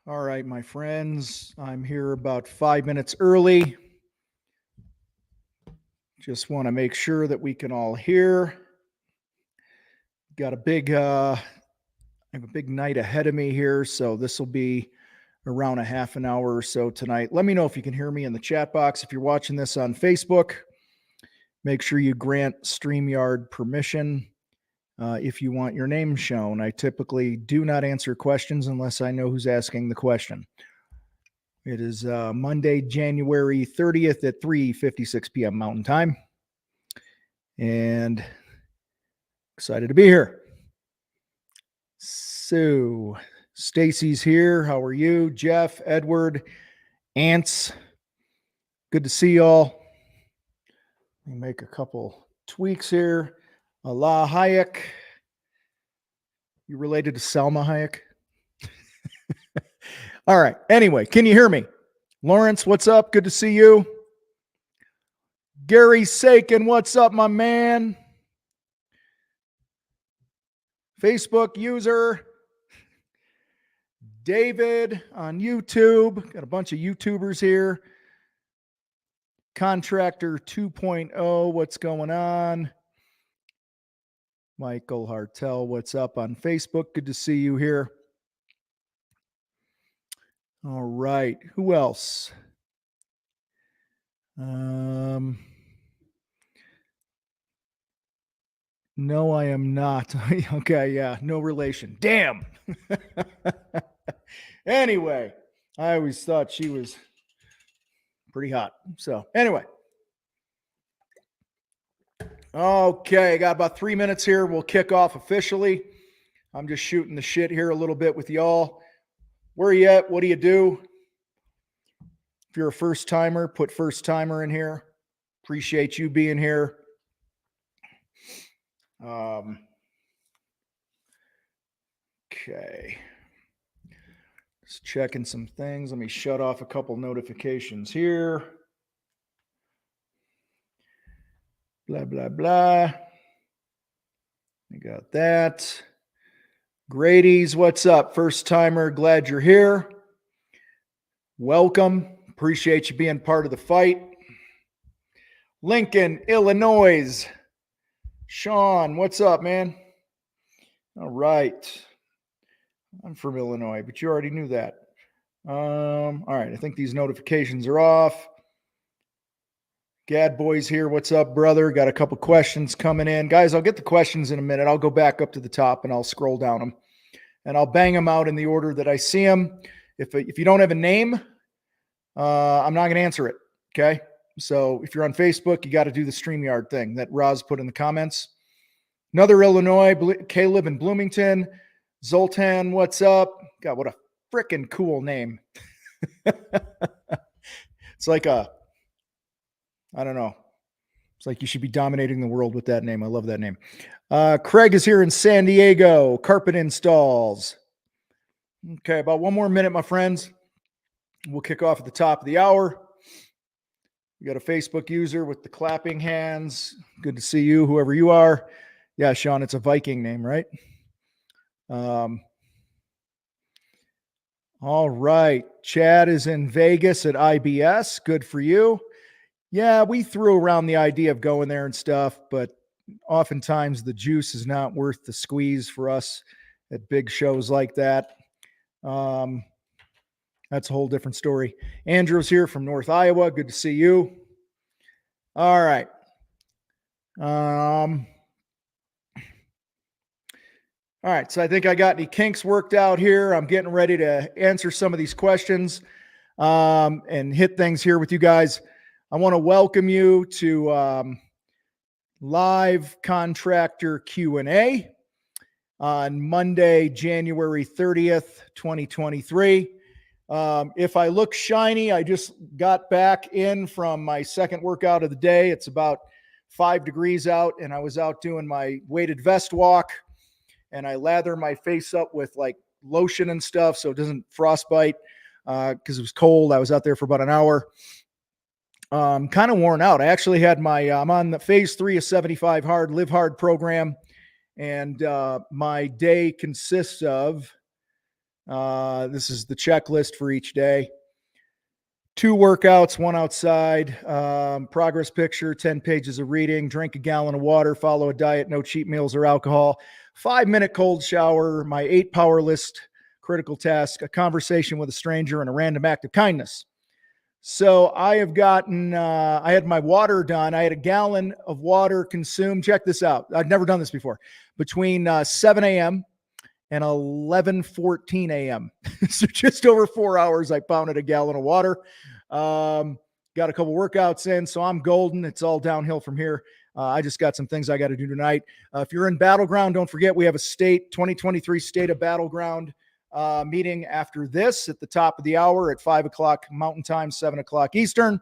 All right, my friends, I'm here about 5 minutes early. Just want to make sure that we can all hear. Got I have a big night ahead of me here, so this will be around a half an hour or so tonight. Let me know if you can hear me in the chat box. If you're watching this on Facebook, make sure you grant StreamYard permission if you want your name shown. I typically do not answer questions unless I know who's asking the question. It is Monday, January 30th at 3:56 p.m. Mountain Time. And excited to be here. So, Stacy's here. How are you? Jeff, Edward, Ants. Good to see y'all. Let me make a couple tweaks here. Allah Hayek. You related to Salma Hayek? All right. Anyway, can you hear me? Lawrence, what's up? Good to see you. Gary Sakin, what's up, my man? Facebook user. David on YouTube. Got a bunch of YouTubers here. Contractor 2.0, what's going on? Michael Hartel, what's up on Facebook? Good to see you here. All right. Who else? No, I am not. Okay, yeah, no relation. Damn. Anyway, I always thought she was pretty hot. So, anyway. Okay, got about 3 minutes here. We'll kick off officially. I'm just shooting the shit here a little bit with y'all. Where are you at? What do you do? If you're a first timer, put first timer in here. Appreciate you being here. Okay. Just checking some things. Let me shut off a couple notifications here. Blah, blah, blah. We got that. Grady's, what's up? First timer, glad you're here. Welcome. Appreciate you being part of the fight. Lincoln, Illinois. Sean, what's up, man? All right. I'm from Illinois, but you already knew that. All right. I think these notifications are off. Gad Boy's here. What's up, brother? Got a couple questions coming in. Guys, I'll get the questions in a minute. I'll go back up to the top and I'll scroll down them. And I'll bang them out in the order that I see them. If you don't have a name, I'm not going to answer it. Okay? So if you're on Facebook, you got to do the StreamYard thing that Roz put in the comments. Another Illinois, Caleb in Bloomington. Zoltan, what's up? God, what a freaking cool name. It's like I don't know. It's like you should be dominating the world with that name. I love that name. Craig is here in San Diego. Carpet installs. Okay, about one more minute, my friends. We'll kick off at the top of the hour. We got a Facebook user with the clapping hands. Good to see you, whoever you are. Yeah, Sean, it's a Viking name, right? All right. Chad is in Vegas at IBS. Good for you. Yeah, we threw around the idea of going there and stuff, but oftentimes the juice is not worth the squeeze for us at big shows like that. That's a whole different story. Andrew's here from North Iowa. Good to see you. All right. All right, so I think I got any kinks worked out here. I'm getting ready to answer some of these questions and hit things here with you guys. I want to welcome you to live contractor Q&A on Monday, January 30th, 2023. If I look shiny, I just got back in from my second workout of the day. It's about 5 degrees out, and I was out doing my weighted vest walk, and I lather my face up with like lotion and stuff so it doesn't frostbite because it was cold. I was out there for about an hour. Kind of worn out. I actually had I'm on the phase 3 of 75 hard, live hard program. And my day consists of This is the checklist for each day. 2 workouts, 1 outside, progress picture, 10 pages of reading, drink a gallon of water, follow a diet, no cheat meals or alcohol, 5-minute cold shower, my 8 power list, critical task, a conversation with a stranger, and a random act of kindness. So I have gotten, I had my water done. I had a gallon of water consumed. Check this out. I've never done this before. Between 7 a.m. and 11:14 a.m. So just over 4 hours, I pounded a gallon of water. Got a couple workouts in, so I'm golden. It's all downhill from here. I just got some things I got to do tonight. If you're in Battleground, don't forget we have a 2023 State of Battleground meeting after this at the top of the hour at 5 o'clock Mountain Time, 7 o'clock Eastern.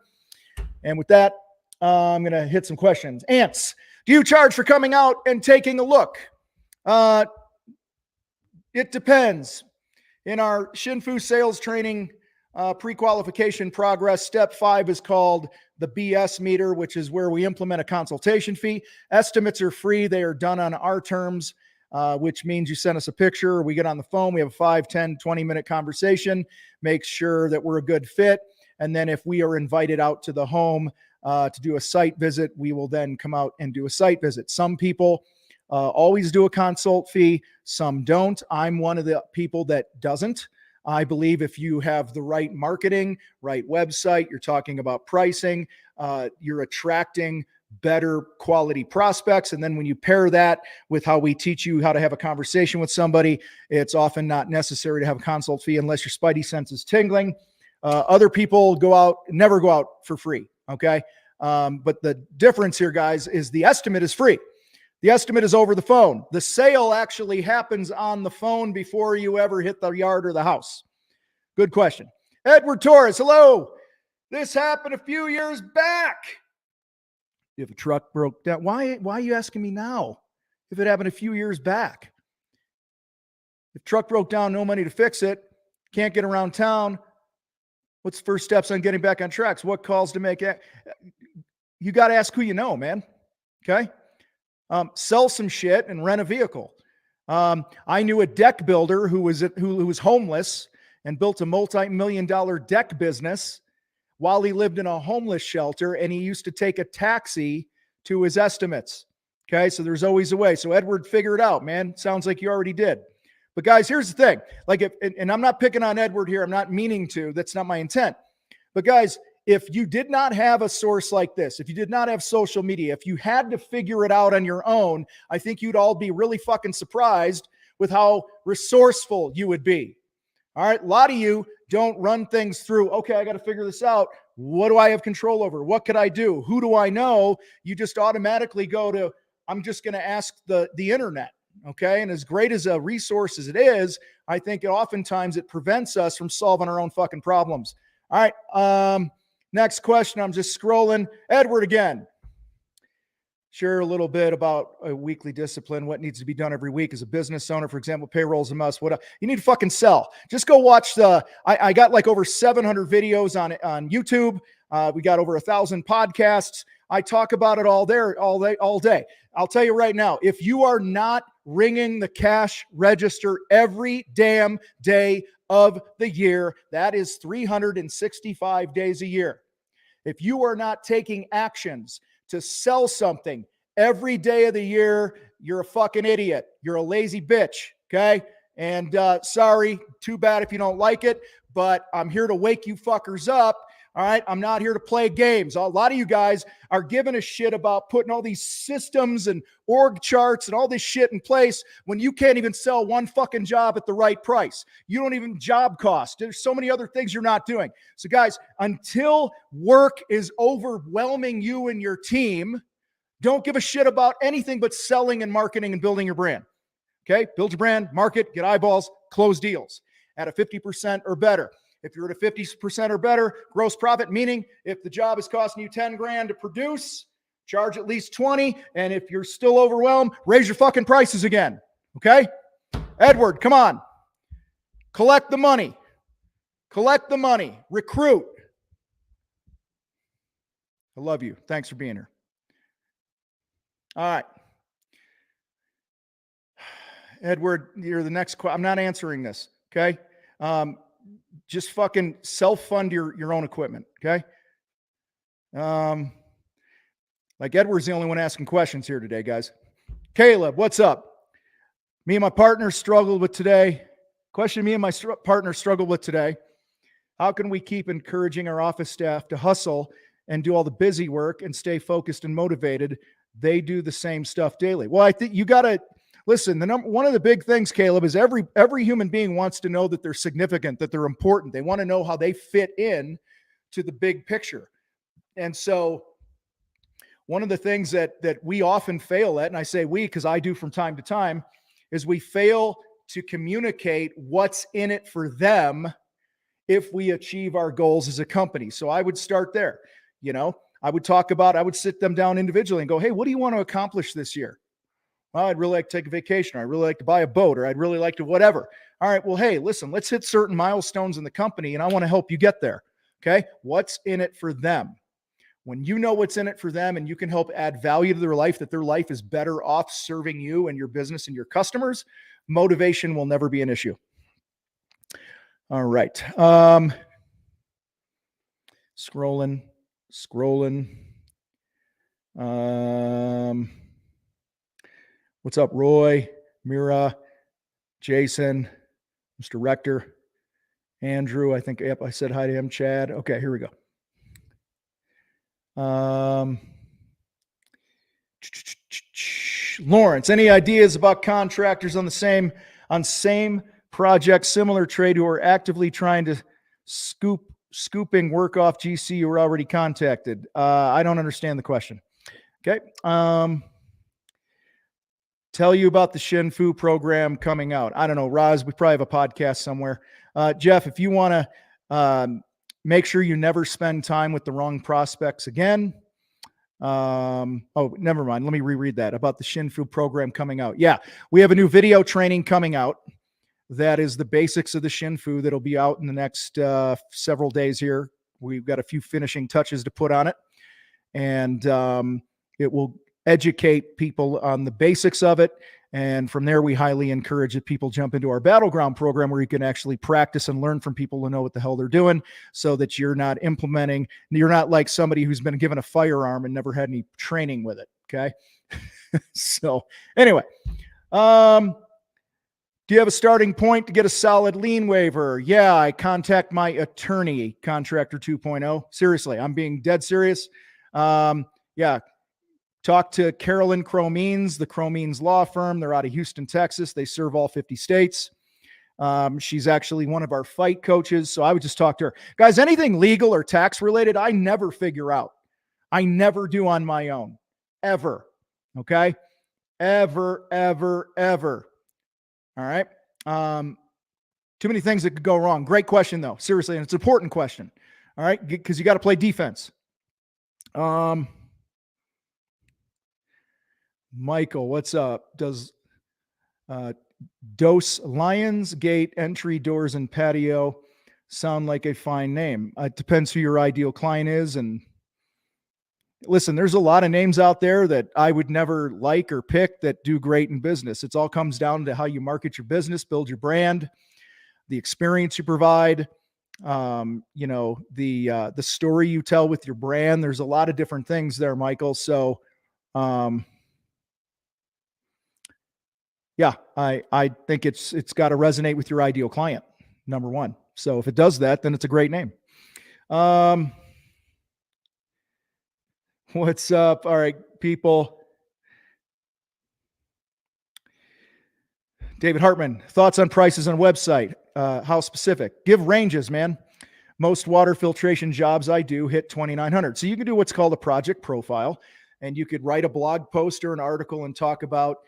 And with that, I'm going to hit some questions. Ants, do you charge for coming out and taking a look? It depends. In our Shinfu sales training pre-qualification progress, step 5 is called the BS meter, which is where we implement a consultation fee. Estimates are free. They are done on our terms, which means you send us a picture. We get on the phone. We have a 5, 10, 20-minute conversation, make sure that we're a good fit. And then if we are invited out to the home to do a site visit, we will then come out and do a site visit. Some people always do a consult fee. Some don't. I'm one of the people that doesn't. I believe if you have the right marketing, right website, you're talking about pricing, you're attracting better quality prospects. And then when you pair that with how we teach you how to have a conversation with somebody, it's often not necessary to have a consult fee unless your spidey sense is tingling. Other people never go out for free. Okay. But the difference here, guys, is the estimate is free. The estimate is over the phone. The sale actually happens on the phone before you ever hit the yard or the house. Good question. Edward Torres, hello. This happened a few years back. If a truck broke down, why are you asking me now? If it happened a few years back. If truck broke down, no money to fix it, can't get around town, what's the first steps on getting back on tracks? What calls to make? You got to ask who you know, man. Okay? Sell some shit and rent a vehicle. I knew a deck builder who was homeless and built a multi-million-dollar deck business while he lived in a homeless shelter, and he used to take a taxi to his estimates. Okay, so there's always a way. So Edward, figure it out, man. Sounds like you already did. But guys, here's the thing. And I'm not picking on Edward here. I'm not meaning to. That's not my intent. But guys, if you did not have a source like this, if you did not have social media, if you had to figure it out on your own, I think you'd all be really fucking surprised with how resourceful you would be. All right. A lot of you don't run things through. Okay, I got to figure this out. What do I have control over? What could I do? Who do I know? You just automatically go to, I'm just going to ask the internet. Okay. And as great as a resource as it is, I think oftentimes it prevents us from solving our own fucking problems. All right. Next question. I'm just scrolling. Edward again. Share a little bit about a weekly discipline, what needs to be done every week as a business owner. For example, payroll's a must. What you need to fucking sell. Just go watch I got like over 700 videos on YouTube. We got over 1,000 podcasts. I talk about it all day. I'll tell you right now, if you are not ringing the cash register every damn day of the year, that is 365 days a year. If you are not taking actions to sell something every day of the year, you're a fucking idiot. You're a lazy bitch. Okay. And sorry, too bad if you don't like it, but I'm here to wake you fuckers up. All right. I'm not here to play games. A lot of you guys are giving a shit about putting all these systems and org charts and all this shit in place when you can't even sell one fucking job at the right price. You don't even job cost. There's so many other things you're not doing. So guys, until work is overwhelming you and your team, don't give a shit about anything but selling and marketing and building your brand. Okay. Build your brand, market, get eyeballs, close deals at a 50% or better. If you're at a 50% or better gross profit, meaning if the job is costing you 10 grand to produce, charge at least 20. And if you're still overwhelmed, raise your fucking prices again. Okay. Edward, come on. Collect the money. Collect the money. Recruit. I love you. Thanks for being here. All right. Edward, you're the next. I'm not answering this. Okay. Just fucking self-fund your own equipment. Okay. Like Edward's the only one asking questions here today, guys. Caleb, what's up? Me and my partner struggled with today. Question me and my partner struggled with today. How can we keep encouraging our office staff to hustle and do all the busy work and stay focused and motivated? They do the same stuff daily. Well, I think you got to listen. One of the big things, Caleb, is every human being wants to know that they're significant, that they're important. They want to know how they fit in to the big picture. And so one of the things that we often fail at, and I say we because I do from time to time, is we fail to communicate what's in it for them if we achieve our goals as a company. So I would start there. I would sit them down individually and go, hey, what do you want to accomplish this year? Well, I'd really like to take a vacation, or I'd really like to buy a boat, or I'd really like to whatever. All right, well, hey, listen, let's hit certain milestones in the company, and I want to help you get there. Okay, what's in it for them? When you know what's in it for them and you can help add value to their life, that their life is better off serving you and your business and your customers, motivation will never be an issue. All right. Scrolling. What's up, Roy, Mira, Jason, Mr. Rector, Andrew? I think, yep, I said hi to him. Chad. Okay, here we go. Lawrence, any ideas about contractors on same projects, similar trade, who are actively trying to scooping work off GC who were already contacted? I don't understand the question. Okay. Tell you about the Shin Fu program coming out. I don't know, Roz, we probably have a podcast somewhere. Jeff, if you want to make sure you never spend time with the wrong prospects again. Oh, never mind. Let me reread that about the Shin Fu program coming out. Yeah, we have a new video training coming out. That is the basics of the Shin Fu that'll be out in the next several days here. We've got a few finishing touches to put on it. And it will educate people on the basics of it. And from there, we highly encourage that people jump into our Battleground program, where you can actually practice and learn from people who know what the hell they're doing, so that you're not like somebody who's been given a firearm and never had any training with it. Okay. So anyway, do you have a starting point to get a solid lien waiver? Yeah, I contact my attorney, Contractor 2.0. Seriously, I'm being dead serious. Yeah. Talk to Carolyn Cromines, the Cromines law firm. They're out of Houston, Texas. They serve all 50 states. She's actually one of our fight coaches. So I would just talk to her. Guys, anything legal or tax related, I never figure out. I never do on my own. Ever. Okay? Ever. All right? Too many things that could go wrong. Great question, though. Seriously, and it's an important question. All right? Because you got to play defense. Michael, what's up? Does Dos Lions Gate entry doors and patio sound like a fine name? It depends who your ideal client is. And listen, there's a lot of names out there that I would never like or pick that do great in business. It all comes down to how you market your business, build your brand, the experience you provide, the story you tell with your brand. There's a lot of different things there, Michael. So, yeah, I think it's got to resonate with your ideal client, number one. So if it does that, then it's a great name. What's up? All right, people. David Hartman, thoughts on prices on website? How specific? Give ranges, man. Most water filtration jobs I do hit $2,900. So you can do what's called a project profile, and you could write a blog post or an article and talk about,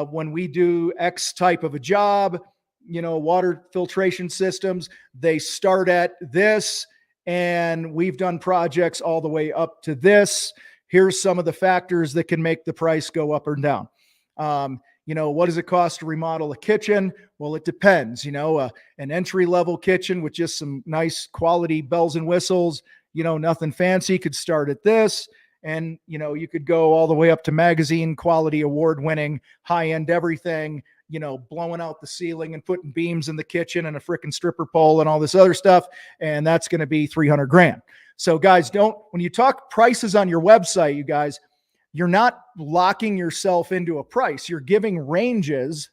when we do X type of a job, water filtration systems, they start at this, and we've done projects all the way up to this. Here's some of the factors that can make the price go up or down. What does it cost to remodel a kitchen? Well, it depends. An entry-level kitchen with just some nice quality bells and whistles, nothing fancy, could start at this. And, you could go all the way up to magazine quality, award-winning, high-end everything, blowing out the ceiling and putting beams in the kitchen and a freaking stripper pole and all this other stuff. And that's going to be 300 grand. So guys, when you talk prices on your website, you guys, you're not locking yourself into a price. You're giving ranges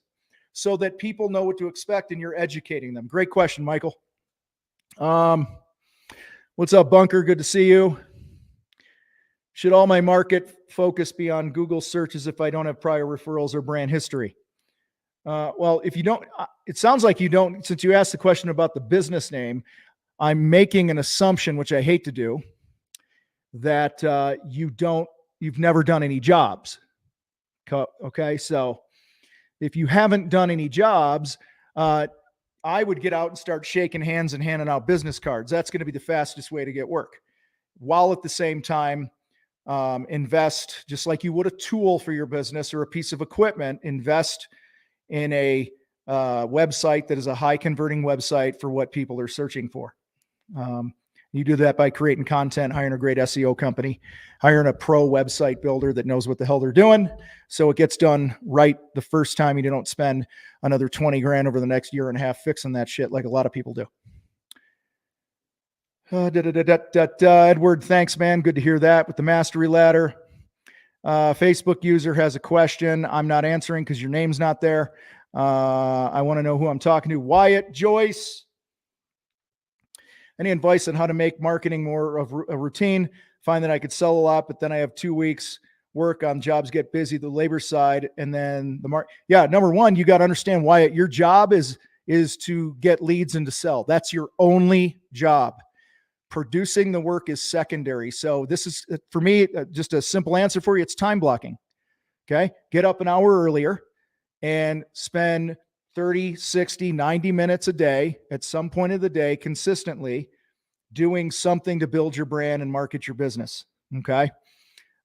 so that people know what to expect and you're educating them. Great question, Michael. What's up, Bunker? Good to see you. Should all my market focus be on Google searches if I don't have prior referrals or brand history? Well, if you don't, it sounds like you don't, since you asked the question about the business name, I'm making an assumption, which I hate to do, that you've never done any jobs. Okay. So if you haven't done any jobs, I would get out and start shaking hands and handing out business cards. That's going to be the fastest way to get work, while at the same time, invest just like you would a tool for your business or a piece of equipment. Invest in a website that is a high converting website for what people are searching for. You do that by creating content, hiring a great SEO company, hiring a pro website builder that knows what the hell they're doing. So it gets done right the first time. You don't spend another 20 grand over the next year and a half fixing that shit like a lot of people do. Edward, thanks, man. Good to hear that with the mastery ladder. Facebook user has a question. I'm not answering because your name's not there. I want to know who I'm talking to. Wyatt Joyce. Any advice on how to make marketing more of a routine? Find that I could sell a lot, but then I have 2 weeks work on jobs, get busy, the labor side, and then the market. Yeah, number one, you got to understand, Wyatt, your job is to get leads and to sell. That's your only job. Producing the work is secondary. So this is, for me, just a simple answer for you. It's time blocking. Okay. Get up an hour earlier and spend 30, 60, 90 minutes a day at some point of the day consistently doing something to build your brand and market your business. Okay.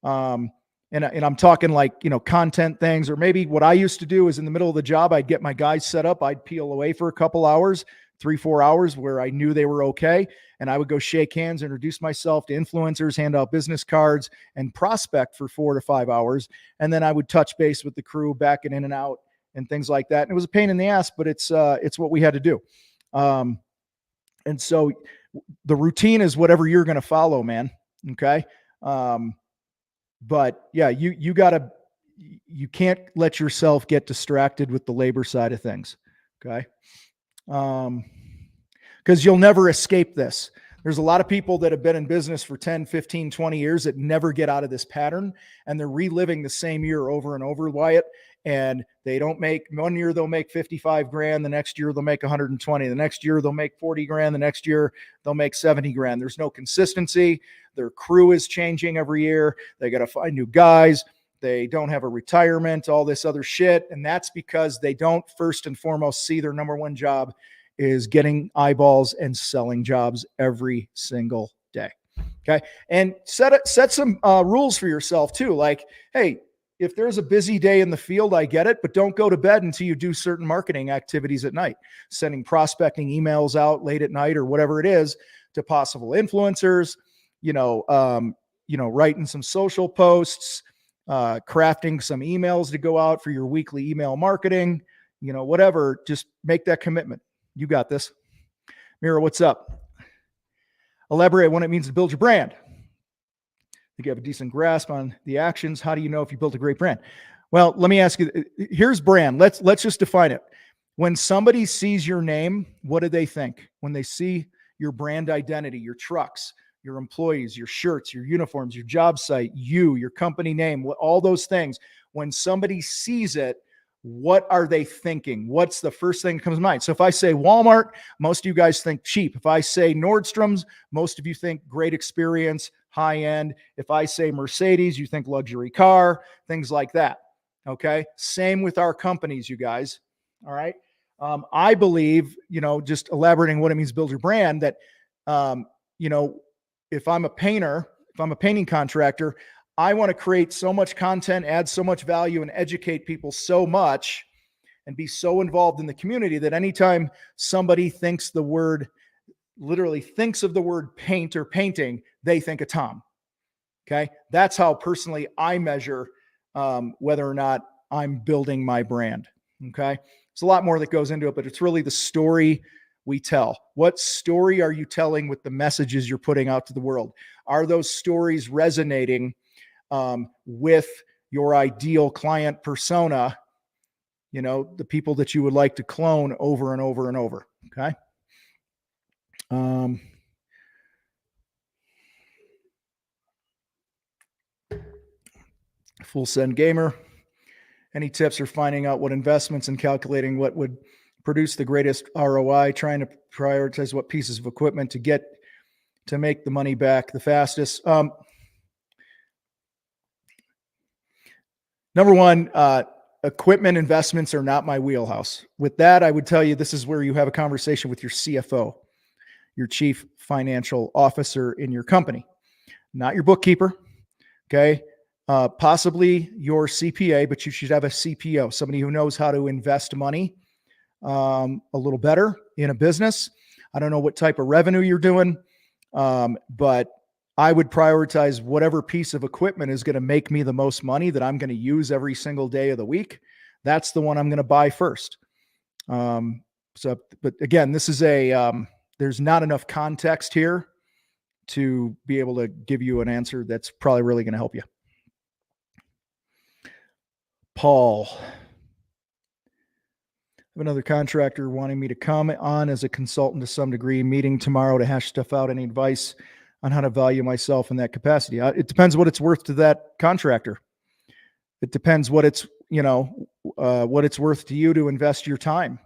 And I'm talking like, content things, or maybe what I used to do is in the middle of the job, I'd get my guys set up. I'd peel away for a couple hours, 3-4 hours where I knew they were okay. And I would go shake hands, introduce myself to influencers, hand out business cards, and prospect for 4 to 5 hours. And then I would touch base with the crew, backing in and out and things like that. And it was a pain in the ass, but it's what we had to do. And so the routine is whatever you're going to follow, man. Okay. But yeah, you can't let yourself get distracted with the labor side of things. Okay. Because you'll never escape this. There's a lot of people that have been in business for 10, 15, 20 years that never get out of this pattern, and they're reliving the same year over and over, Wyatt. And they don't make, one year they'll make 55 grand. The next year they'll make 120. The next year they'll make 40 grand. The next year they'll make 70 grand. There's no consistency. Their crew is changing every year. They got to find new guys. They don't have a retirement, all this other shit. And that's because they don't first and foremost see their number one job is getting eyeballs and selling jobs every single day. Okay. And set some rules for yourself too. Like, hey, if there's a busy day in the field, I get it, but don't go to bed until you do certain marketing activities at night, sending prospecting emails out late at night or whatever it is to possible influencers, writing some social posts, crafting some emails to go out for your weekly email marketing, whatever, just make that commitment. You got this. Mira, what's up? Elaborate what it means to build your brand. I think you have a decent grasp on the actions. How do you know if you built a great brand? Well, let me ask you, here's brand. Let's just define it. When somebody sees your name, what do they think? When they see your brand identity, your trucks, your employees, your shirts, your uniforms, your job site, your company name, all those things, when somebody sees it, what are they thinking? What's the first thing that comes to mind? So if I say Walmart, most of you guys think cheap. If I say Nordstrom's, most of you think great experience, high end. If I say Mercedes, you think luxury car, things like that. Okay. Same with our companies, you guys. All right. I believe, just elaborating what it means to build your brand, that, if I'm a painter, if I'm a painting contractor, I want to create so much content, add so much value, and educate people so much and be so involved in the community that anytime somebody literally thinks of the word paint or painting, they think of Tom. Okay. That's how personally I measure whether or not I'm building my brand. Okay. There's a lot more that goes into it, but it's really the story we tell. What story are you telling with the messages you're putting out to the world? Are those stories resonating with your ideal client persona? You know, the people that you would like to clone over and over and over. Okay. Full send gamer. Any tips for finding out what investments and calculating what would produce the greatest ROI, trying to prioritize what pieces of equipment to get to make the money back the fastest? Number one, equipment investments are not my wheelhouse. With that, I would tell you this is where you have a conversation with your CFO, your chief financial officer in your company, not your bookkeeper. Okay. Possibly your CPA, but you should have a CPO, somebody who knows how to invest money a little better in a business. I don't know what type of revenue you're doing, but I would prioritize whatever piece of equipment is going to make me the most money that I'm going to use every single day of the week. That's the one I'm going to buy first. But again, this is there's not enough context here to be able to give you an answer that's probably really going to help you. Paul. I have another contractor wanting me to come on as a consultant to some degree, meeting tomorrow to hash stuff out. Any advice on how to value myself in that capacity? It depends what it's worth to that contractor. It depends what it's, what it's worth to you to invest your time.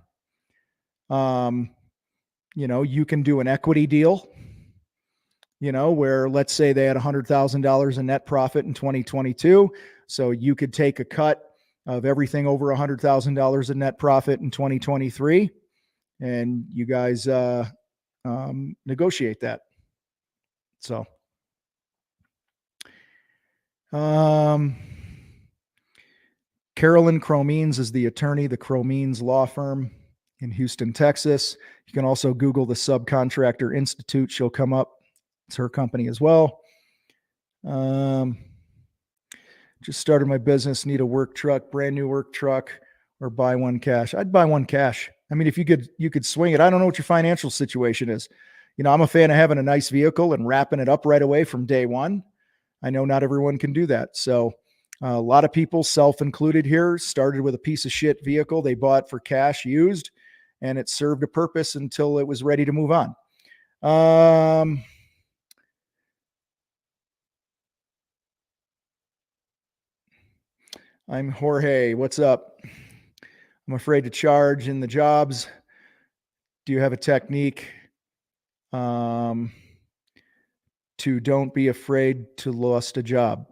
You can do an equity deal, where let's say they had $100,000 in net profit in 2022. So you could take a cut of everything over $100,000 in net profit in 2023, and you guys negotiate that. So, Carolyn Cromeans is the attorney, the Cromeans law firm in Houston, Texas. You can also Google the Subcontractor Institute. She'll come up. It's her company as well. Just started my business, need a work truck, brand new work truck, or buy one cash. I'd buy one cash. I mean, if you could swing it. I don't know what your financial situation is. I'm a fan of having a nice vehicle and wrapping it up right away from day one. I know not everyone can do that. So a lot of people, self-included here, started with a piece of shit vehicle they bought for cash used, and it served a purpose until it was ready to move on. I'm Jorge. What's up? I'm afraid to charge in the jobs. Do you have a technique to don't be afraid to lost a job?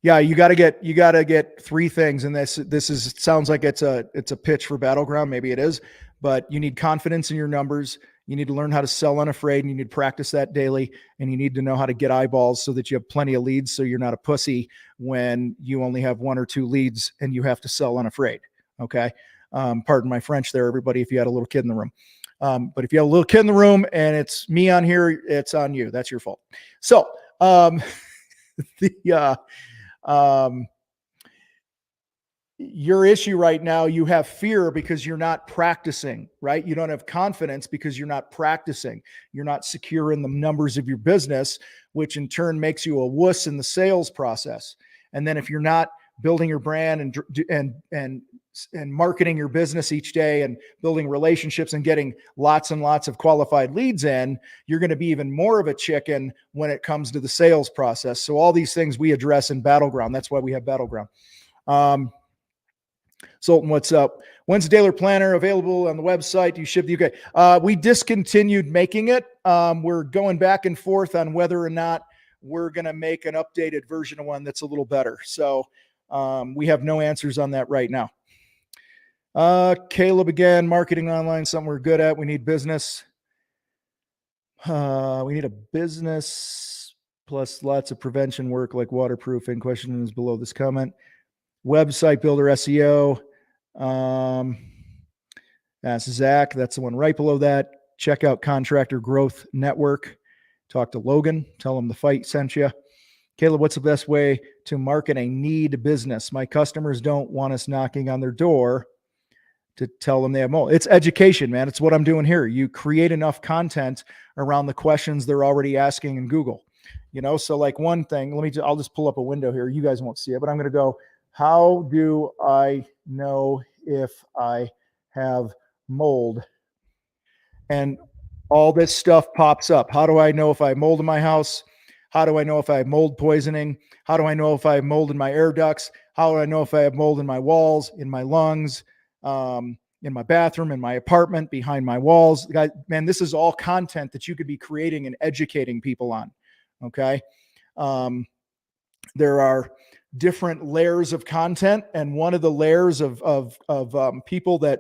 Yeah, you got to get three things. And sounds like it's a pitch for Battleground. Maybe it is, but you need confidence in your numbers. You need to learn how to sell unafraid, and you need to practice that daily, and you need to know how to get eyeballs so that you have plenty of leads. So you're not a pussy when you only have one or two leads and you have to sell unafraid. Okay. Pardon my French there, everybody, if you had a little kid in the room. But if you have a little kid in the room and it's me on here, it's on you. That's your fault. So, your issue right now, you have fear because you're not practicing, right? You don't have confidence because you're not practicing. You're not secure in the numbers of your business, which in turn makes you a wuss in the sales process. And then if you're not building your brand and marketing your business each day and building relationships and getting lots and lots of qualified leads in, you're going to be even more of a chicken when it comes to the sales process. So all these things we address in Battleground. That's why we have Battleground. Sultan, what's up? When's the Daily Planner available on the website? Do you ship the UK? We discontinued making it. We're going back and forth on whether or not we're going to make an updated version of one that's a little better. So we have no answers on that right now. Caleb again, marketing online, something we're good at. We need business. We need a business plus lots of prevention work like waterproofing. Question is below this comment. Website builder SEO. Ask Zach. That's the one right below that. Check out Contractor Growth Network. Talk to Logan. Tell him the fight sent you. Caleb, what's the best way to market a need business? My customers don't want us knocking on their door to tell them they have mold. It's education, man. It's what I'm doing here. You create enough content around the questions they're already asking in Google. So like one thing, I'll just pull up a window here. You guys won't see it, but I'm going to go, how do I know if I have mold? And all this stuff pops up. How do I know if I have mold in my house? How do I know if I have mold poisoning? How do I know if I have mold in my air ducts? How do I know if I have mold in my walls, in my lungs, in my bathroom, in my apartment, behind my walls? Guys, man, this is all content that you could be creating and educating people on. Okay. There are different layers of content, and one of the layers of people that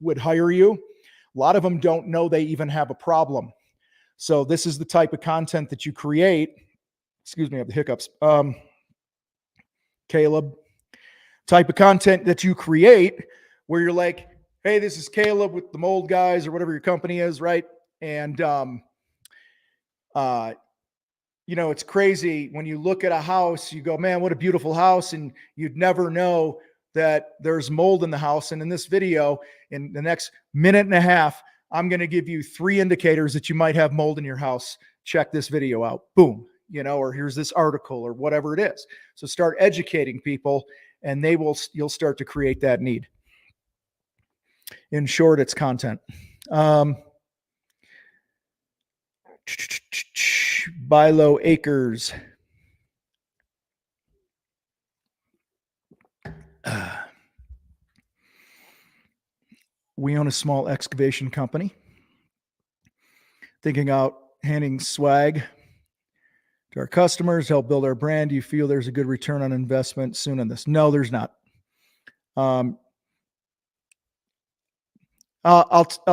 would hire you, a lot of them don't know they even have a problem. So this is the type of content that you create. Excuse me, I have the hiccups. Caleb, type of content that you create where you're like, hey, this is Caleb with the Mold Guys or whatever your company is, right? And it's crazy when you look at a house, you go, man, what a beautiful house. And you'd never know that there's mold in the house. And in this video, in the next minute and a half, I'm going to give you 3 indicators that you might have mold in your house. Check this video out. Boom. Or here's this article or whatever it is. So start educating people and you'll start to create that need. In short, it's content. Buy low acres. We own a small excavation company. Thinking out handing swag to our customers, help build our brand. Do you feel there's a good return on investment soon on this? No, there's not. I'll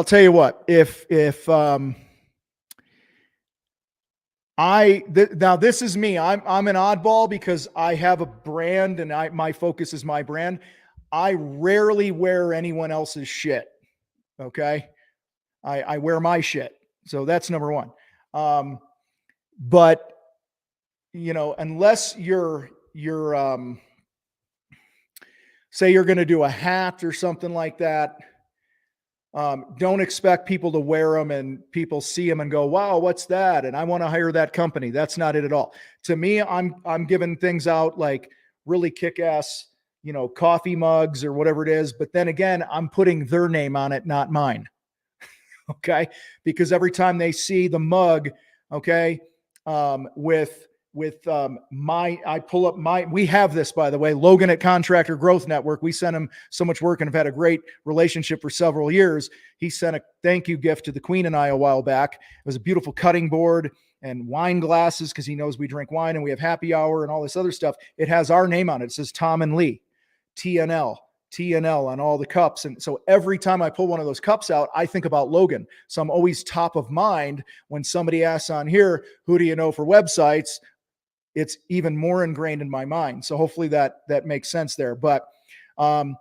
tell you what, now this is me. I'm an oddball because I have a brand and my focus is my brand. I rarely wear anyone else's shit. Okay. I wear my shit. So that's number one. But unless you're say you're going to do a hat or something like that, don't expect people to wear them and people see them and go, wow, what's that? And I want to hire that company. That's not it at all. To me, I'm giving things out like really kick-ass, coffee mugs or whatever it is. But then again, I'm putting their name on it, not mine. Okay. Because every time they see the mug, okay, I pull up we have this, by the way, Logan at Contractor Growth Network. We sent him so much work and have had a great relationship for several years. He sent a thank you gift to the Queen and I a while back. It was a beautiful cutting board and wine glasses because he knows we drink wine and we have happy hour and all this other stuff. It has our name on it. It says Tom and Lee, TNL on all the cups. And so every time I pull one of those cups out, I think about Logan. So I'm always top of mind when somebody asks on here, who do you know for websites? It's even more ingrained in my mind. So hopefully that makes sense there. But, a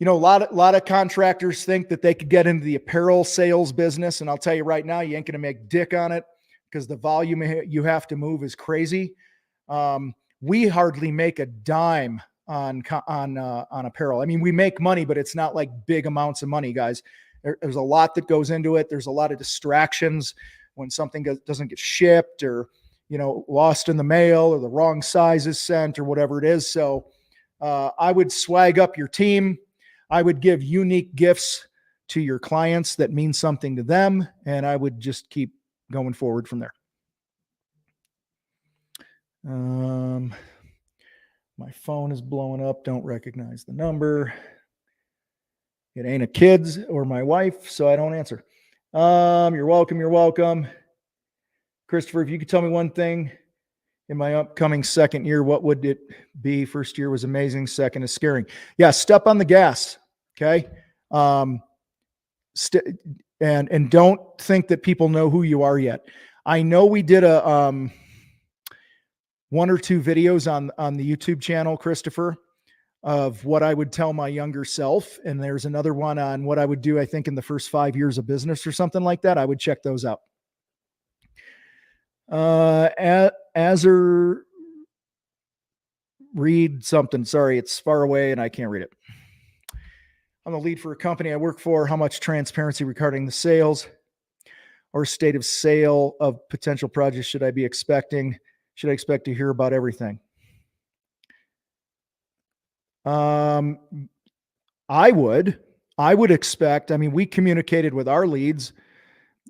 lot of contractors think that they could get into the apparel sales business. And I'll tell you right now, you ain't going to make dick on it because the volume you have to move is crazy. We hardly make a dime on apparel. I mean, we make money, but it's not like big amounts of money, guys. There's a lot that goes into it. There's a lot of distractions when something doesn't get shipped or, lost in the mail or the wrong size is sent or whatever it is. So I would swag up your team. I would give unique gifts to your clients that mean something to them. And I would just keep going forward from there. My phone is blowing up. Don't recognize the number. It ain't a kid's or my wife, so I don't answer. You're welcome. You're welcome. Christopher, if you could tell me one thing in my upcoming second year, what would it be? First year was amazing. Second is scaring. Yeah. Step on the gas. Okay. And don't think that people know who you are yet. I know we did a, 1 or 2 videos on the YouTube channel, Christopher, of what I would tell my younger self. And there's another one on what I would do, I think, in the first 5 years of business or something like that. I would check those out. Azure read something. Sorry, it's far away and I can't read it. I'm the lead for a company I work for. How much transparency regarding the sales or state of sale of potential projects should I be expecting? Should I expect to hear about everything? I would expect, I mean, we communicated with our leads,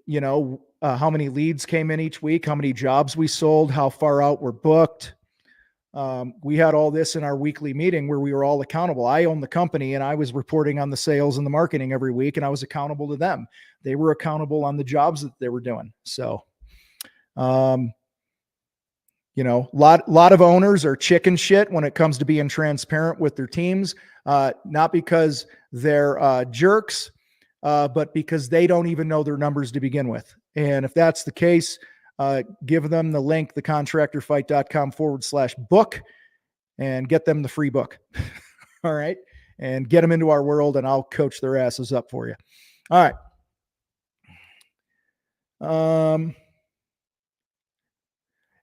how many leads came in each week, how many jobs we sold, how far out we're booked. We had all this in our weekly meeting where we were all accountable. I own the company and I was reporting on the sales and the marketing every week, and I was accountable to them. They were accountable on the jobs that they were doing. So, lot of owners are chicken shit when it comes to being transparent with their teams, not because they're jerks, but because they don't even know their numbers to begin with. And if that's the case, give them the link, thecontractorfight.com/book, and get them the free book. All right. And get them into our world and I'll coach their asses up for you. All right.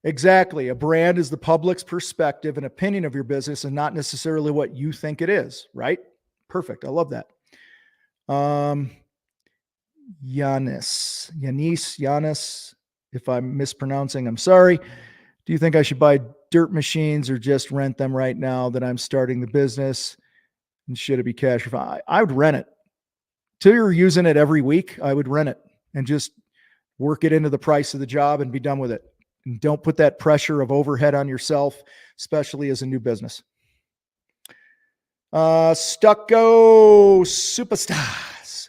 Exactly. A brand is the public's perspective and opinion of your business and not necessarily what you think it is, right? Perfect. I love that. Giannis, if I'm mispronouncing, I'm sorry. Do you think I should buy dirt machines or just rent them right now that I'm starting the business? And should it be cash? I would rent it. Till you're using it every week, I would rent it and just work it into the price of the job and be done with it. And don't put that pressure of overhead on yourself, especially as a new business. Stucco superstars.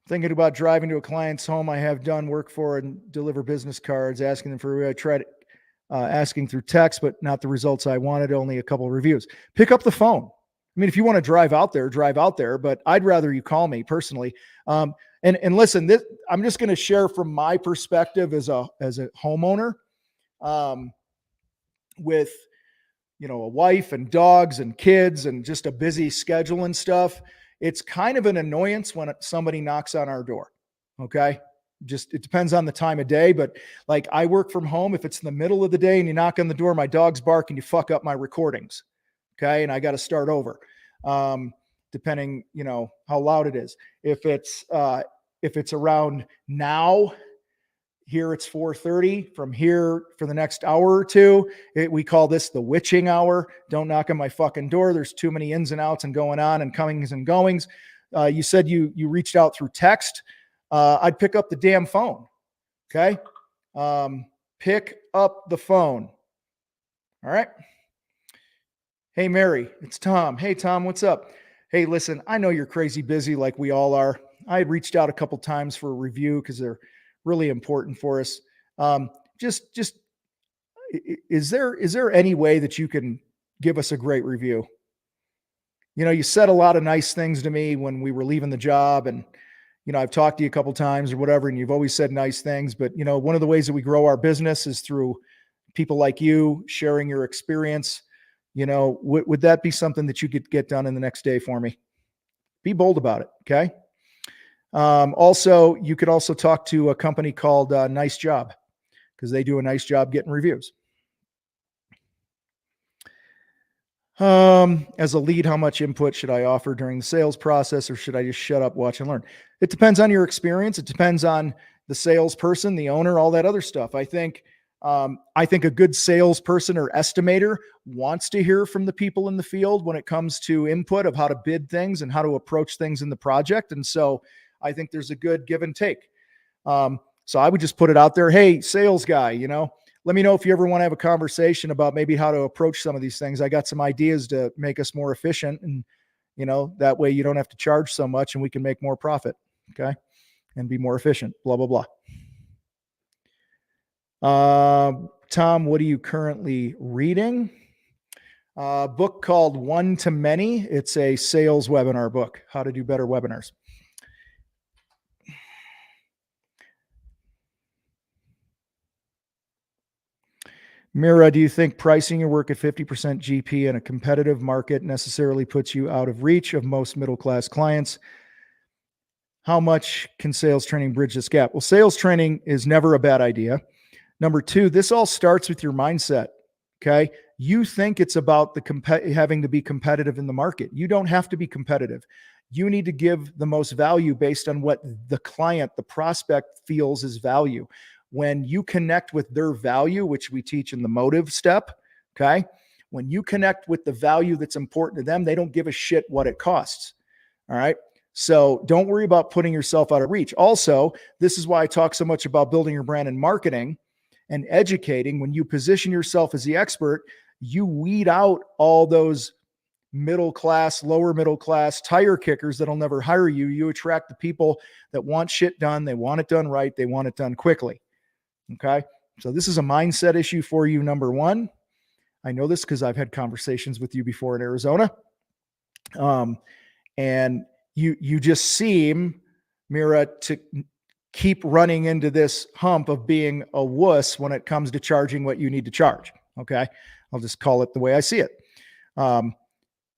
Thinking about driving to a client's home I have done work for and deliver business cards, asking them for, I tried asking through text, but not the results I wanted, only a couple of reviews. Pick up the phone. I mean, if you want to drive out there, but I'd rather you call me personally. And listen, I'm just going to share from my perspective as a homeowner, with, a wife and dogs and kids and just a busy schedule and stuff. It's kind of an annoyance when somebody knocks on our door. Okay. It depends on the time of day, but like I work from home. If it's in the middle of the day and you knock on the door, my dogs bark and you fuck up my recordings. Okay. And I got to start over. Depending, how loud it is. If it's around now, here it's 4:30. From here for the next hour or two, we call this the witching hour. Don't knock on my fucking door. There's too many ins and outs and going on and comings and goings. You said you reached out through text. I'd pick up the damn phone. Okay. Pick up the phone. All right. Hey, Mary, it's Tom. Hey, Tom, what's up? Hey, listen, I know you're crazy busy like we all are. I had reached out a couple times for a review because they're really important for us. Is there any way that you can give us a great review? You said a lot of nice things to me when we were leaving the job, and I've talked to you a couple times or whatever, and you've always said nice things, but one of the ways that we grow our business is through people like you sharing your experience. Would that be something that you could get done in the next day for me? Be bold about it. Okay. Also, you could also talk to a company called Nice Job, because they do a nice job getting reviews. As a lead, how much input should I offer during the sales process, or should I just shut up, watch, and learn? It depends on your experience. It depends on the salesperson, the owner, all that other stuff. I think a good salesperson or estimator wants to hear from the people in the field when it comes to input of how to bid things and how to approach things in the project. And so I think there's a good give and take. So I would just put it out there. Hey, sales guy, let me know if you ever want to have a conversation about maybe how to approach some of these things. I got some ideas to make us more efficient, and that way you don't have to charge so much and we can make more profit. Okay. And be more efficient, blah, blah, blah. Tom, what are you currently reading? A book called One to Many. It's a sales webinar book, how to do better webinars. Mira, do you think pricing your work at 50% GP in a competitive market necessarily puts you out of reach of most middle-class clients? how much can sales training bridge this gap? Well, sales training is never a bad idea. Number two, this all starts with your mindset. Okay. You think it's about having to be competitive in the market. You don't have to be competitive. You need to give the most value based on what the client, the prospect feels is value. When you connect with their value, which we teach in the motive step, okay? When you connect with the value that's important to them, they don't give a shit what it costs. All right. So don't worry about putting yourself out of reach. Also, this is why I talk so much about building your brand and marketing and educating. When you position yourself as the expert, you weed out all those middle class, lower middle class tire kickers that'll never hire you. You attract the people that want shit done. They want it done right. They want it done quickly. Okay. So this is a mindset issue for you. Number one, I know this because I've had conversations with you before in Arizona. And you just seem, Mira, to keep running into this hump of being a wuss when it comes to charging what you need to charge. Okay. I'll just call it the way I see it.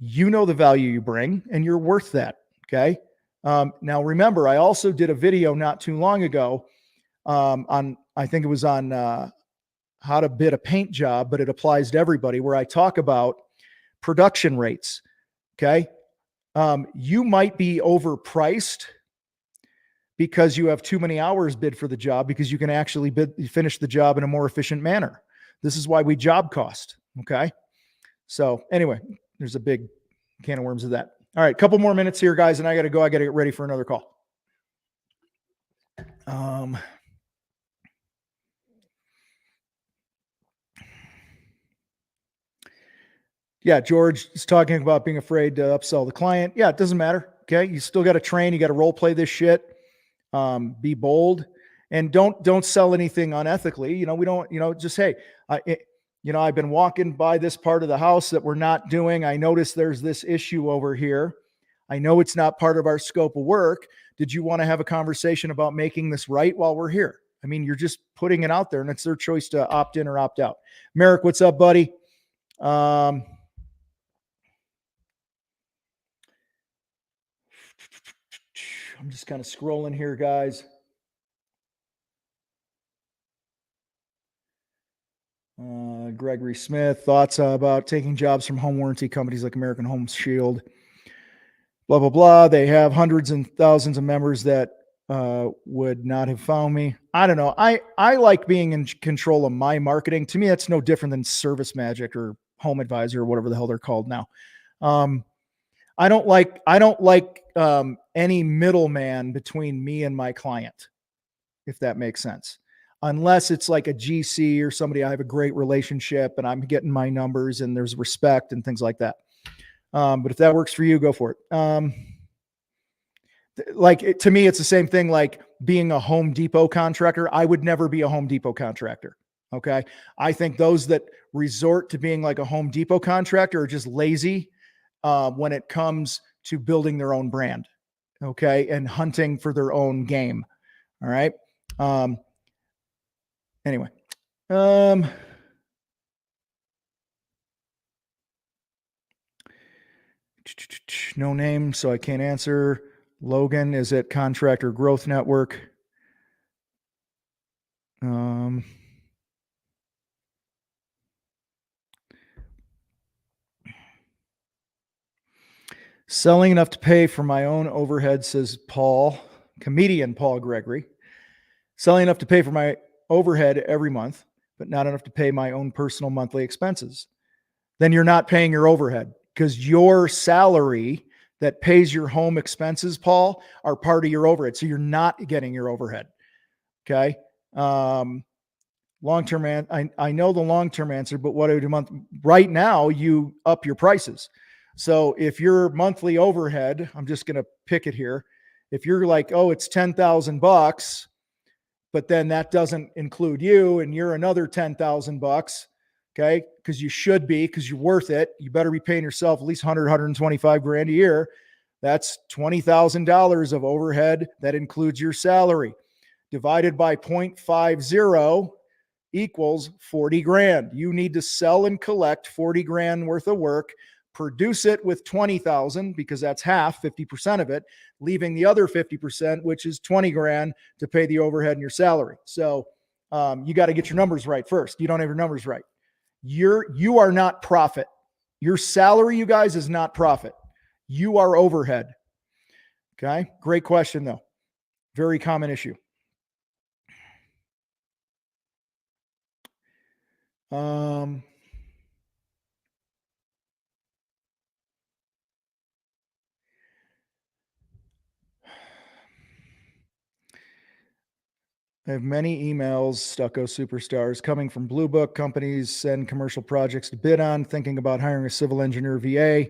You know the value you bring and you're worth that. Okay. Now remember, I also did a video not too long ago I think it was on how to bid a paint job, but it applies to everybody, where I talk about production rates. Okay. You might be overpriced because you have too many hours bid for the job, because you can actually finish the job in a more efficient manner. This is why we job cost. Okay. So anyway, there's a big can of worms of that. All right. Couple more minutes here, guys. And I got to go. I got to get ready for another call. Yeah. George is talking about being afraid to upsell the client. Yeah. It doesn't matter. Okay. You still got to train. You got to role play this shit. Be bold, and don't sell anything unethically. We don't, just, hey, I've been walking by this part of the house that we're not doing. I noticed there's this issue over here. I know it's not part of our scope of work. Did you want to have a conversation about making this right while we're here? I mean, you're just putting it out there, and it's their choice to opt in or opt out. Merrick, what's up, buddy? I'm just kind of scrolling here, guys. Gregory Smith, thoughts about taking jobs from home warranty companies like American Home Shield. Blah, blah, blah. They have hundreds and thousands of members that would not have found me. I don't know. I like being in control of my marketing. To me, that's no different than Service Magic or Home Advisor or whatever the hell they're called now. I don't like any middleman between me and my client, if that makes sense. Unless it's like a GC or somebody I have a great relationship and I'm getting my numbers and there's respect and things like that. But if that works for you, go for it. To me, it's the same thing like being a Home Depot contractor. I would never be a Home Depot contractor. Okay. I think those that resort to being like a Home Depot contractor are just lazy when it comes to building their own brand. Okay. And hunting for their own game. All right. Anyway, no name, so I can't answer. Logan is at Contractor Growth Network. Selling enough to pay for my own overhead, says comedian Paul Gregory. Selling enough to pay for my overhead every month, but not enough to pay my own personal monthly expenses. Then you're not paying your overhead, because your salary that pays your home expenses, Paul, are part of your overhead. So you're not getting your overhead. Okay. Long-term, I know the long-term answer, but what I do month right now, you up your prices. So if your monthly overhead, I'm just going to pick it here. If you're like, oh, it's $10,000, but then that doesn't include you and you're another $10,000. Okay. Cause you should be, cause you're worth it. You better be paying yourself at least 125 grand a year. That's $20,000 of overhead. That includes your salary divided by 0.50 equals 40 grand. You need to sell and collect 40 grand worth of work produce it with 20,000 because that's half, 50% of it, leaving the other 50%, which is 20 grand to pay the overhead and your salary. So you got to get your numbers right first. You don't have your numbers right. You are not profit. Your salary, you guys, is not profit. You are overhead. Okay. Great question though. Very common issue. I have many emails, stucco superstars, coming from Blue Book companies, send commercial projects to bid on, thinking about hiring a civil engineer VA,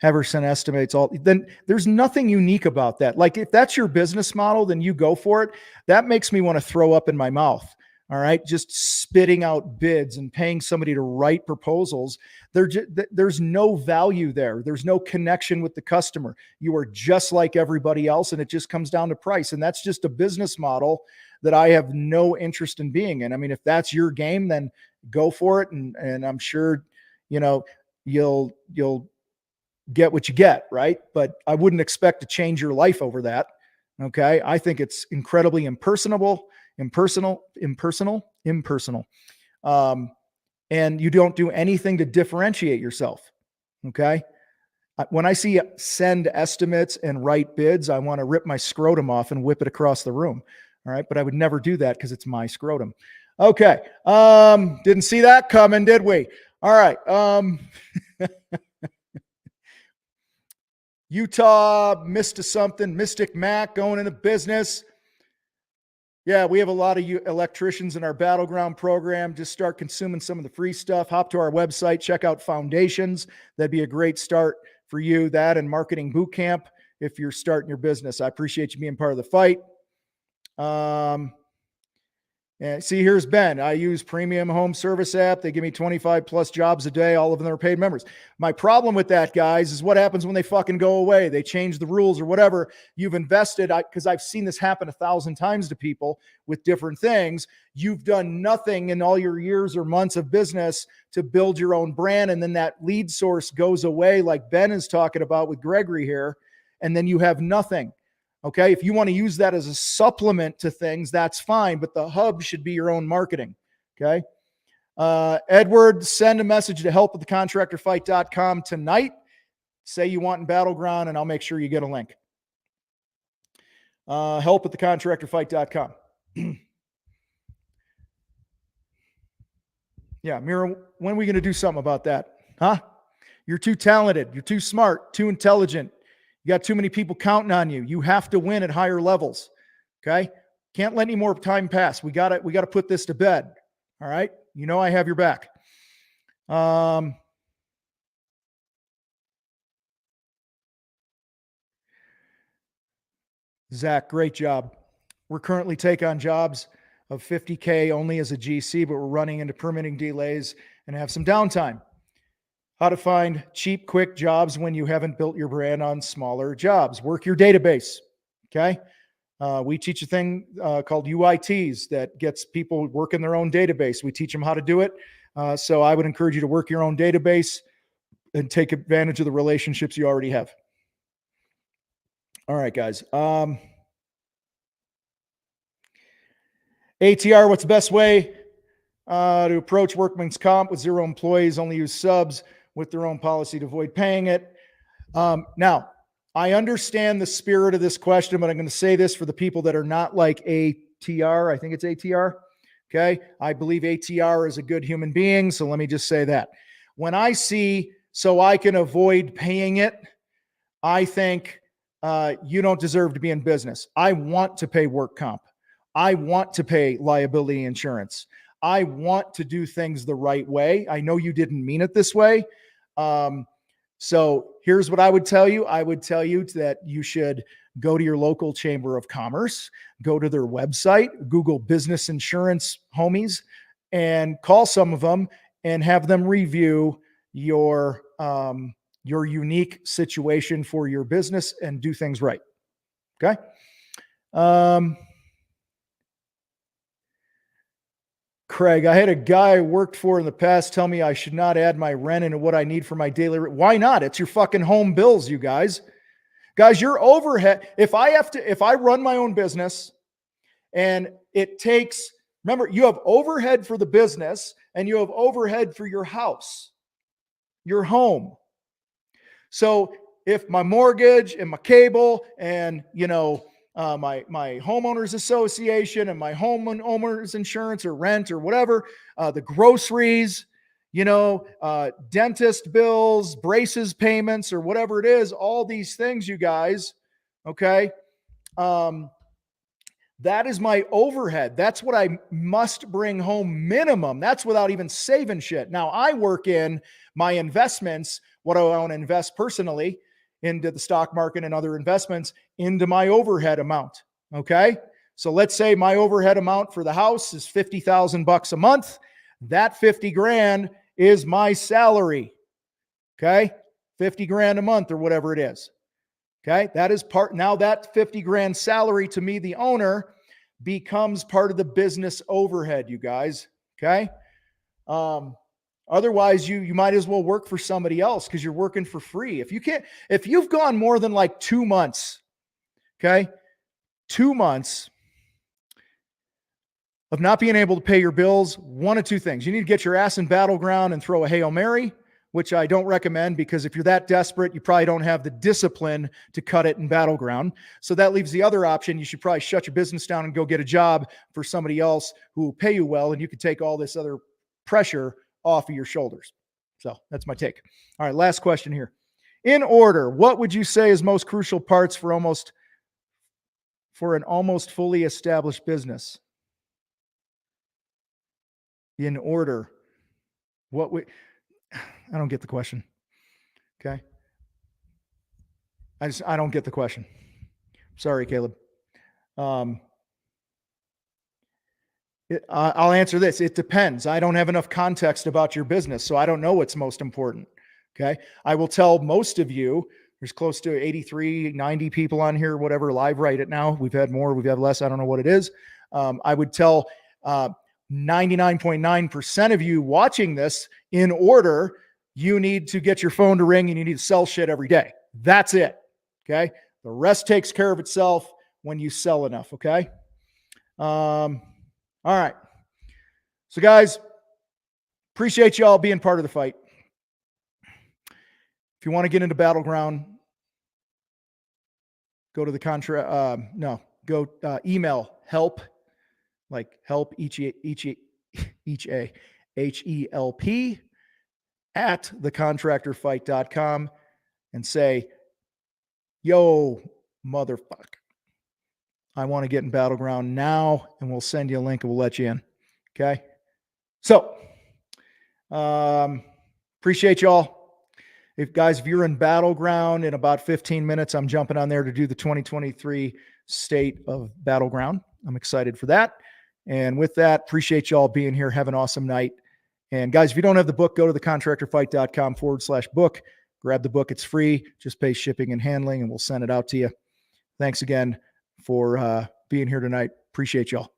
have her send estimates. Then there's nothing unique about that. Like if that's your business model, then you go for it. That makes me want to throw up in my mouth. All right. Just spitting out bids and paying somebody to write proposals. There's no value there. There's no connection with the customer. You are just like everybody else. And it just comes down to price. And that's just a business model that I have no interest in being in. I mean, if that's your game, then go for it. And I'm sure, you'll get what you get. Right. But I wouldn't expect to change your life over that. Okay. I think it's incredibly impersonal. And you don't do anything to differentiate yourself. Okay. When I see send estimates and write bids, I want to rip my scrotum off and whip it across the room. All right. But I would never do that because it's my scrotum. Okay. Didn't see that coming, did we? All right. Utah, Mystic Mac going into business. Yeah, we have a lot of electricians in our Battleground program. Just start consuming some of the free stuff. Hop to our website, check out Foundations. That'd be a great start for you. That and Marketing Boot Camp if you're starting your business. I appreciate you being part of the fight. And see, here's Ben. I use Premium Home Service app. They give me 25 plus jobs a day. All of them are paid members. My problem with that, guys, is what happens when they fucking go away. They change the rules or whatever. You've invested, because I've seen this happen 1,000 times to people with different things. You've done nothing in all your years or months of business to build your own brand. And then that lead source goes away like Ben is talking about with Gregory here. And then you have nothing. Okay. If you want to use that as a supplement to things, that's fine. But the hub should be your own marketing. Okay. Edward, send a message to help@thecontractorfight.com tonight. Say you want in Battleground and I'll make sure you get a link. Help@thecontractorfight.com. Yeah. Mira, when are we going to do something about that? Huh? You're too talented. You're too smart, too intelligent. You got too many people counting on you. You have to win at higher levels. Okay. Can't let any more time pass. We got to put this to bed. All right. You know, I have your back. Zach, great job. We're currently taking on jobs of 50K only as a GC, but we're running into permitting delays and have some downtime. How to find cheap, quick jobs when you haven't built your brand on smaller jobs. Work your database. Okay. We teach a thing called UITs that gets people working their own database. We teach them how to do it. So I would encourage you to work your own database and take advantage of the relationships you already have. All right, guys. ATR, what's the best way to approach workman's comp with 0 employees, only use subs with their own policy to avoid paying it? Now, I understand the spirit of this question, but I'm going to say this for the people that are not like ATR. I think it's ATR. Okay. I believe ATR is a good human being. So let me just say that. When I see, so I can avoid paying it, I think you don't deserve to be in business. I want to pay work comp. I want to pay liability insurance. I want to do things the right way. I know you didn't mean it this way. So here's what I would tell you. I would tell you that you should go to your local chamber of commerce, go to their website, Google business insurance homies, and call some of them and have them review your unique situation for your business and do things right. Okay. Craig, I had a guy I worked for in the past tell me I should not add my rent into what I need for my daily. Why not? It's your fucking home bills, you guys. Guys, your overhead. If I run my own business and it takes, remember, you have overhead for the business and you have overhead for your house, your home. So if my mortgage and my cable and, my homeowners association and my homeowners insurance or rent or whatever, the groceries, dentist bills, braces payments, or whatever it is, all these things, you guys, okay? That is my overhead. That's what I must bring home minimum. That's without even saving shit. Now, I work in my investments, what I want to invest personally into the stock market and other investments into my overhead amount. Okay. So let's say my overhead amount for the house is $50,000 a month. That 50 grand is my salary. Okay. 50 grand a month or whatever it is. Okay. That is now that 50 grand salary to me, the owner, becomes part of the business overhead, you guys. Okay. Otherwise, you might as well work for somebody else because you're working for free. If you've gone more than like 2 months, okay, 2 months of not being able to pay your bills, one of two things. You need to get your ass in battleground and throw a Hail Mary, which I don't recommend because if you're that desperate, you probably don't have the discipline to cut it in battleground. So that leaves the other option. You should probably shut your business down and go get a job for somebody else who will pay you well, and you can take all this other pressure off of your shoulders. So that's my take. All right, last question here. In order, what would you say is most crucial parts for an almost fully established business? In order, I don't get the question. Okay. I don't get the question. Sorry, Caleb. I'll answer this. It depends. I don't have enough context about your business, so I don't know what's most important. Okay. I will tell most of you, there's close to 83, 90 people on here, whatever, live right at now. We've had more, we've had less. I don't know what it is. I would tell 99.9% of you watching this, in order, you need to get your phone to ring and you need to sell shit every day. That's it. Okay. The rest takes care of itself when you sell enough. Okay. All right. So guys, appreciate y'all being part of the fight. If you want to get into Battleground, go to the email help, like help HELP at thecontractorfight.com and say, yo, motherfucker, I want to get in Battleground now, and we'll send you a link and we'll let you in. Okay. So, appreciate y'all. If you're in Battleground in about 15 minutes, I'm jumping on there to do the 2023 State of Battleground. I'm excited for that. And with that, appreciate y'all being here. Have an awesome night. And guys, if you don't have the book, go to thecontractorfight.com/book. Grab the book. It's free. Just pay shipping and handling, and we'll send it out to you. Thanks again for being here tonight. Appreciate y'all.